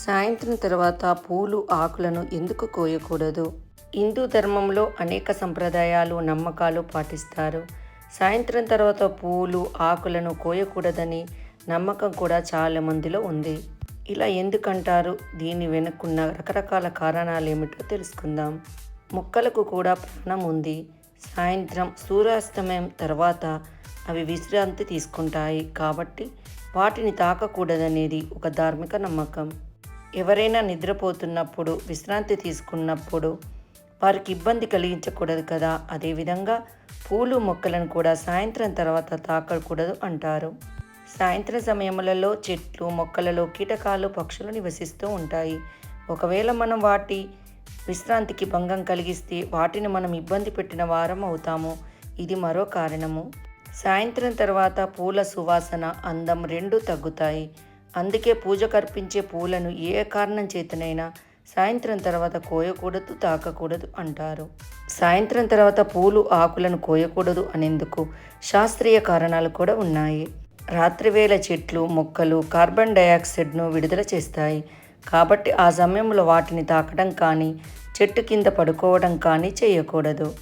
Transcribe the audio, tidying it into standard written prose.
సాయంత్రం తర్వాత పూలు ఆకులను ఎందుకు కోయకూడదు? హిందూ ధర్మంలో అనేక సంప్రదాయాలు నమ్మకాలు పాటిస్తారు. సాయంత్రం తర్వాత పూలు ఆకులను కోయకూడదని నమ్మకం కూడా చాలా మందిలో ఉంది. ఇలా ఎందుకంటారు? దీని వెనుకున్న రకరకాల కారణాలు ఏమిటో తెలుసుకుందాం. మొక్కలకు కూడా ప్రాణం ఉంది. సాయంత్రం సూర్యాస్తమయం తర్వాత అవి విశ్రాంతి తీసుకుంటాయి కాబట్టి వాటిని తాకకూడదనేది ఒక ధార్మిక నమ్మకం. ఎవరైనా నిద్రపోతున్నప్పుడు విశ్రాంతి తీసుకున్నప్పుడు వారికి ఇబ్బంది కలిగించకూడదు కదా. అదేవిధంగా పూలు మొక్కలను కూడా సాయంత్రం తర్వాత తాకకూడదు అంటారు. సాయంత్రం సమయములలో చెట్లు మొక్కలలో కీటకాలు పక్షులు నివసిస్తూ ఉంటాయి. ఒకవేళ మనం వాటి విశ్రాంతికి భంగం కలిగిస్తే వాటిని మనం ఇబ్బంది పెట్టిన వారం అవుతాము. ఇది మరో కారణము. సాయంత్రం తర్వాత పూల సువాసన అందం రెండూ తగ్గుతాయి. అందుకే పూజకు అర్పించే పూలను ఏ కారణం చేతనైనా సాయంత్రం తర్వాత కోయకూడదు, తాకకూడదు అంటారు. సాయంత్రం తర్వాత పూలు ఆకులను కోయకూడదు అనేందుకు శాస్త్రీయ కారణాలు కూడా ఉన్నాయి. రాత్రివేళ చెట్లు మొక్కలు కార్బన్ డయాక్సైడ్ను విడుదల చేస్తాయి. కాబట్టి ఆ సమయంలో వాటిని తాకడం కానీ చెట్టు కింద పడుకోవడం కానీ చేయకూడదు.